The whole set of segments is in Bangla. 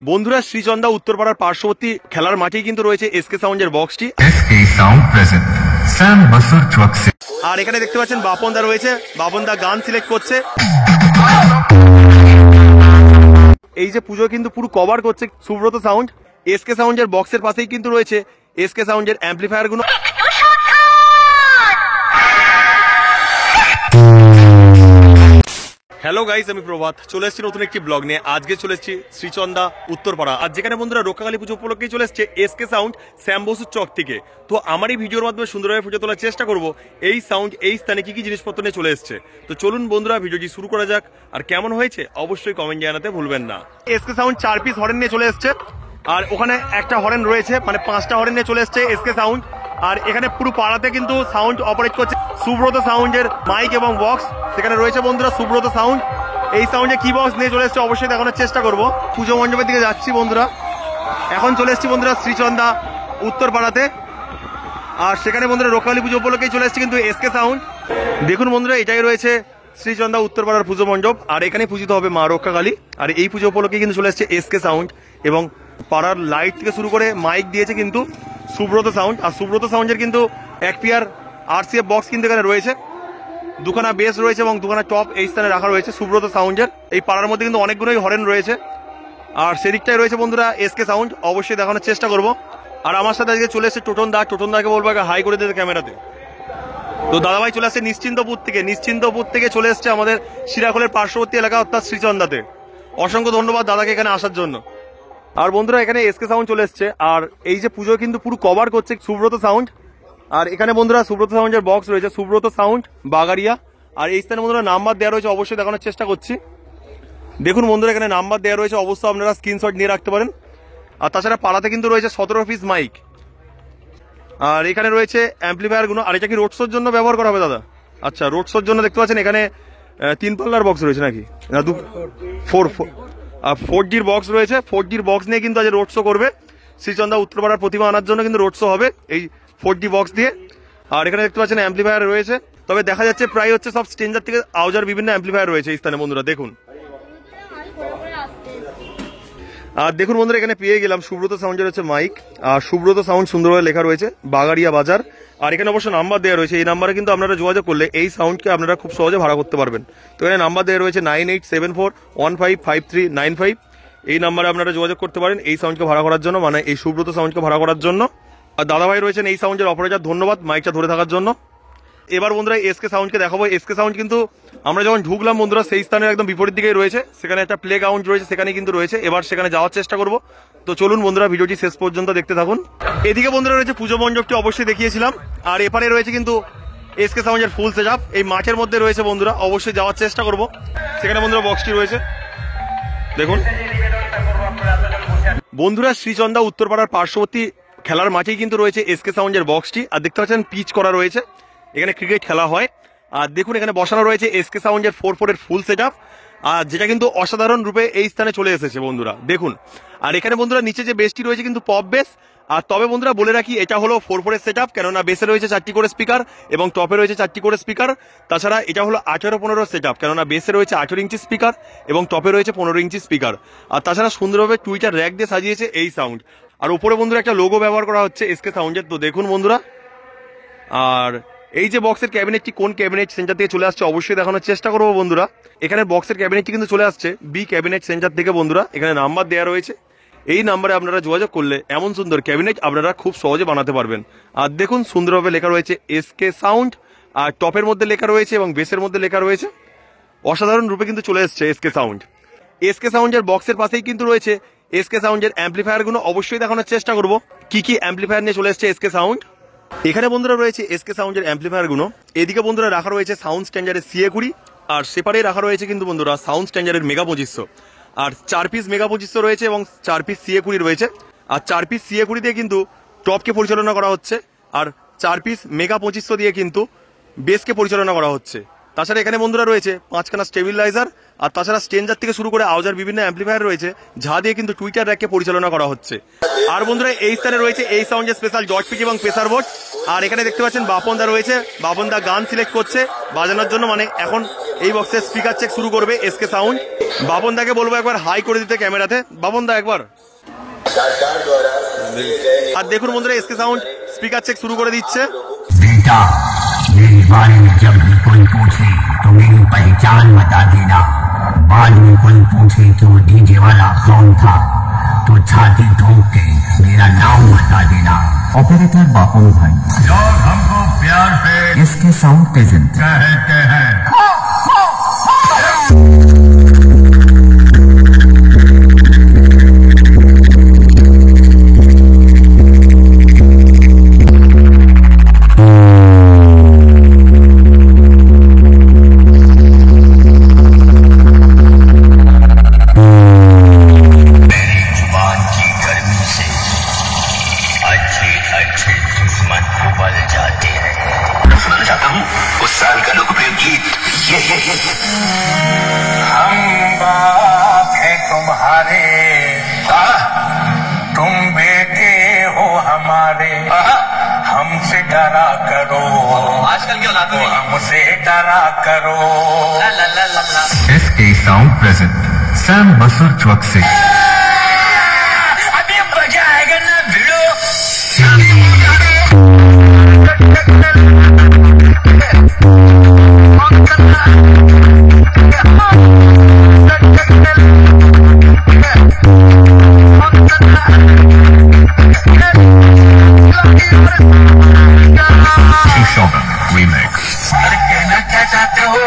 বন্ধুরা শ্রীচন্দা উত্তরপাড়ার পার্শ্ববর্তী খেলার মাঠেই কিন্তু রয়েছে এসকে সাউন্ডের বক্সটি। আর এখানে দেখতে পাচ্ছেন বাপন দা রয়েছে, বাপন দা গান সিলেক্ট করছে। এই যে পুজো কিন্তু পুরো কভার করছে সুব্রত সাউন্ড। এসকে সাউন্ডের বক্সের পাশেই কিন্তু রয়েছে এসকে সাউন্ডের অ্যাম্পলিফায়ার গুলো। হ্যালো গাইস, আমি প্রভাত চলে এসেছি নতুন একটি ব্লগ নিয়ে। আজকে চলে এসেছি শ্রীচন্দা উত্তরপাড়া, আর যেখানে বন্ধুরা রক্ষাকালী পুজো উপলক্ষে চলে এসছে এসকে সাউন্ড শ্যাম বসুর চক থেকে। তো আমার এই ভিডিওর মাধ্যমে সুন্দরভাবে পুজো তোলার চেষ্টা করব এই সাউন্ড এই স্থানে কি কি জিনিসপত্র নিয়ে চলে এসছে। তো চলুন বন্ধুরা ভিডিওটি শুরু করা যাক, আর কেমন হয়েছে অবশ্যই কমেন্ট জানাতে ভুলবেন না। এসকে সাউন্ড 4 পিস হরেন নিয়ে চলে এসছে, আর ওখানে একটা হরেন রয়েছে, মানে 5টা হরেন নিয়ে চলে এসছে এসকে সাউন্ড। আর এখানে পুরো পাড়াতে কিন্তু সাউন্ড অপারেট করছে সুব্রত সাউন্ডের মাইক এবং বক্স। সেখানে রয়েছে বন্ধুরা সুব্রত সাউন্ড। এই সাউন্ডে কি বক্স নিয়ে চলে এসছে অবশ্যই দেখানোর চেষ্টা করবো। পুজো মণ্ডপের দিকে যাচ্ছি বন্ধুরা, এখন চলে এসছি বন্ধুরা শ্রীচন্দা উত্তরপাড়াতে। আর সেখানে বন্ধুরা রক্ষাকালী পুজো উপলক্ষেই চলে এসছে কিন্তু এসকে সাউন্ড। দেখুন বন্ধুরা, এটাই রয়েছে শ্রীচন্দা উত্তরপাড়ার পুজো মণ্ডপ, আর এখানে পূজিত হবে মা রক্ষাকালী। আর এই পুজো উপলক্ষে কিন্তু চলে এসছে এসকে সাউন্ড, এবং পাড়ার লাইট থেকে শুরু করে মাইক দিয়েছে কিন্তু সুব্রত সাউন্ড। আর সুব্রত সাউন্ডের কিন্তু এক পেয়ার RCF বক্স কিন্তু এখানে রয়েছে, দুখানা বেস রয়েছে এবং দুখানা টপ এই স্থানে রাখা রয়েছে সুব্রত সাউন্ডের। এই পাড়ার মধ্যে কিন্তু অনেকগুলোই হরেন রয়েছে, আর সেদিকটাই রয়েছে বন্ধুরা এসকে সাউন্ড, অবশ্যই দেখানোর চেষ্টা করব। আর আমার সাথে আজকে চলে এসেছে টোটন দাকে বলবো হাই করে দিতে ক্যামেরাতে। তো দাদাভাই চলে আসছে নিশ্চিন্তপুর থেকে চলে এসছে আমাদের শিরাখোলের পার্শ্ববর্তী এলাকা অর্থাৎ শ্রীচন্দাতে। অসংখ্য ধন্যবাদ দাদাকে এখানে আসার জন্য। আর বন্ধুরা এখানে এসকে সাউন্ড চলে এসছে, আর এই যে পুজো কিন্তু পুরো কভার করছে সুব্রত সাউন্ড। আর এখানে বন্ধুরা সুব্রত সাউন্ডের বক্স রয়েছে সুব্রত সাউন্ড বাগারিয়া। আর এই স্থানে বন্ধুরা নাম্বার দেওয়া রয়েছে, অবশ্যই দেখানোর চেষ্টা করছি। দেখুন বন্ধুরা এখানে নাম্বার দেওয়া রয়েছে, অবশ্যই আপনারা স্ক্রিনশট নিয়ে রাখতে পারেন। আর তাছাড়া পাড়াতে কিন্তু রয়েছে 17 পিস মাইক। আর এখানে রয়েছে অ্যাম্পলিফায়ার গুলো। আর এটা কি রোড শোর জন্য ব্যবহার করা হবে দাদা? আচ্ছা, রোড শোর জন্য দেখতে পাচ্ছেন এখানে 3 পাল্লার বক্স রয়েছে নাকি? না, 4G'র বক্স রয়েছে। 4G'র বক্স নিয়ে কিন্তু আজ রোড শো করবে শ্রীচন্দা উত্তরপাড়ার প্রতিমা আনার জন্য কিন্তু রোড শো হবে এই 4G বক্স দিয়ে। আর এখানে দেখতে পাচ্ছেন অ্যাম্পলিফায়ার রয়েছে, তবে দেখা যাচ্ছে প্রায় হচ্ছে সব স্ট্রেঞ্জার থেকে আউজার বিভিন্ন অ্যাম্পলিফায়ার রয়েছে এই স্থানে বন্ধুরা দেখুন। আর দেখুন বন্ধুরা এখানে পেয়ে গেলাম সুব্রত সাউন্ডের হচ্ছে মাইক, আর সুব্রত সাউন্ড সুন্দরভাবে লেখা রয়েছে বাগারিয়া বাজার। আর এখানে অবশ্য নাম্বার দেওয়া রয়েছে, এই নাম্বারে কিন্তু আপনারা যোগাযোগ করলে এই সাউন্ডকে আপনারা খুব সহজে ভাড়া করতে পারবেন। তো এখানে নাম্বার দেওয়া রয়েছে 9874155395। এই নাম্বারে আপনারা যোগাযোগ করতে পারেন এই সাউন্ডকে ভাড়া করার জন্য, মানে এই সুব্রত সাউন্ডকে ভাড়া করার জন্য। আর দাদাভাই রয়েছেন এই সাউন্ডের অপারেটর, ধন্যবাদ মাইকটা ধরে থাকার জন্য। এবার বন্ধুরা এসকে সাউন্ডকে দেখাবো। এসকে সাউন্ড কিন্তু আমরা যখন ঢুকলাম বন্ধুরা সেই স্থানের একদম বিপরীত দিকেই রয়েছে, সেখানে একটা প্লে গ্রাউন্ড রয়েছে, সেখানে কিন্তু রয়েছে। এবার সেখানে যাওয়ার চেষ্টা করব। তো চলুন বন্ধুরা ভিডিওটি শেষ পর্যন্ত দেখতে থাকুন। এদিকে বন্ধুরা রয়েছে পুজো মণ্ডপটি, অবশ্যই দেখিয়েছিলাম। আর এপারে রয়েছে কিন্তু এসকে সাউন্ডের ফুল সেটআপ এই মাঠের মধ্যে রয়েছে বন্ধুরা, অবশ্যই যাওয়ার চেষ্টা করব। সেখানে বন্ধুরা বক্সটি রয়েছে দেখুন। বন্ধুরা শ্রীচন্দা উত্তরপাড়ার পার্শ্ববর্তী খেলার মাঠেই কিন্তু রয়েছে এসকে সাউন্ডের বক্সটি। আর দেখতে পাচ্ছেন পিচ করা রয়েছে, এখানে ক্রিকেট খেলা হয়। আর দেখুন এখানে বসানো রয়েছে এসকে সাউন্ডের 4-4 ফুল সেটআপ, আর যেটা কিন্তু অসাধারণ রূপে এই স্থানে চলে এসেছে বন্ধুরা দেখুন। আর এখানে বন্ধুরা নিচে যে বেসটি রয়েছে কিন্তু পপ বেস। আর তবে বন্ধুরা বলে রাখি এটা হলো 4-4 সেটআপ, কেননা বেসে রয়েছে 4টি করে স্পিকার এবং টপে রয়েছে 4টি করে স্পিকার। তাছাড়া এটা হলো 18-15 সেটআপ, কেননা বেসে রয়েছে 18 ইঞ্চি স্পিকার এবং টপে রয়েছে 15 ইঞ্চি স্পিকার। আর তাছাড়া সুন্দরভাবে টুইটার র্যাক দিয়ে সাজিয়েছে এই সাউন্ড। আর উপরে বন্ধুরা একটা লোগো ব্যবহার করা হচ্ছে এসকে সাউন্ডের, তো দেখুন বন্ধুরা। আর এই যে বক্সের ক্যাবিনেটটি কোন ক্যাবিনেট সেন্টার থেকে চলে আসছে অবশ্যই দেখানোর চেষ্টা করবো বন্ধুরা। এখানে বক্সের ক্যাবিনেটটি কিন্তু চলে আসছে বি ক্যাবিনেট সেন্টার থেকে বন্ধুরা। এখানে নাম্বার দেওয়া রয়েছে, এই নাম্বারে আপনারা যোগাযোগ করলে এমন সুন্দর ক্যাবিনেট আপনারা খুব সহজে বানাতে পারবেন। আর দেখুন সুন্দরভাবে লেখা রয়েছে এসকে সাউন্ড, আর টপের মধ্যে লেখা রয়েছে এবং বেসের মধ্যে লেখা রয়েছে। অসাধারণ রূপে কিন্তু চলে এসছে এসকে সাউন্ড। এসকে সাউন্ডের বক্সের পাশেই কিন্তু রয়েছে এসকে সাউন্ডের অ্যাম্পলিফায়ার গুলো, অবশ্যই দেখানোর চেষ্টা করবো কি কি অ্যাম্পলিফায়ার নিয়ে চলে এসছে এসকে সাউন্ড। এখানে বন্ধুরা রয়েছে এসকে সাউন্ডের অ্যাম্পলিফায়ার গুলো। এদিকে বন্ধুরা রাখা রয়েছে সাউন্ড স্ট্যান্ডার্ডের CA20, আর সেপারে রাখা রয়েছে কিন্তু বন্ধুরা সাউন্ড স্ট্যান্ডার্ডের মেগা 2500। আর 4 পিস মেগা 2500 রয়েছে এবং 4 পিস CA20 রয়েছে। আর 4 পিস CA20 দিয়ে কিন্তু টপকে পরিচালনা করা হচ্ছে, আর 4 পিস মেগা 2500 দিয়ে কিন্তু বেসকে পরিচালনা করা হচ্ছে। তাছাড়া এখানে বন্ধুরা রয়েছে 5খানা স্টেবিলাইজার, আর তাছাড়া স্ট্রেঞ্জার থেকে শুরু করে আউজার বিভিন্ন অ্যাম্পলিফায়ার রয়েছে, যা দিয়ে কিন্তু টুইটার র্যাককে পরিচালনা করা হচ্ছে। আর বন্ধুরা এই স্থানে রয়েছে এই সাউন্ডের স্পেশাল জট পিচ এবং প্রেসার বোর্ড। আর এখানে দেখতে পাচ্ছেন বাপন দা রয়েছে, বাপন দা গান সিলেক্ট করছে বাজানোর জন্য, মানে এখন এই বক্সে স্পিকার চেক শুরু করবে এসকে সাউন্ড। বাবন দাকে বলবো একবার হাই করে দিতে ক্যামেরাতে। বাবন দা একবার। আর দেখুন বন্ধুরা এসকে সাউন্ড স্পিকার চেক শুরু করে দিচ্ছে। बेटा मेरे बारे में जब भी कोई पूछे तो मेरी पहचान बता देना। बाद में कोई पूछे कि वो डीजे वाला कौन था तो छाती ठोक के मेरा नाम बता देना। ऑपरेटर बापन भाई लोग हमको प्यार से इसके साउंड प्रेजेंट कहते हैं। उस साल का लोकप्रिय गीत ये हम बाप हैं तुम्हारे, तुम बेटे हो हमारे, हमसे डरा करो, आजकल क्यों लाते हो हमसे डरा करो। एसके साउंड प्रेजेंट सैम बसुर चौक से। अभी मजा आएगा ना भिड़ो। Remix। अरे कहना क्या चाहते हो?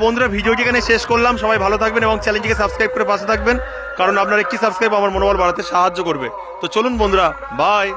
বন্ধুরা ভিডিওটি এখানে শেষ করলাম। সবাই ভালো থাকবেন এবং চ্যানেলটিকে সাবস্ক্রাইব করে পাশে থাকবেন, কারণ আপনার একটি সাবস্ক্রাইব আমার মনোবল বাড়াতে সাহায্য করবে। তো চলুন বন্ধুরা, বাই।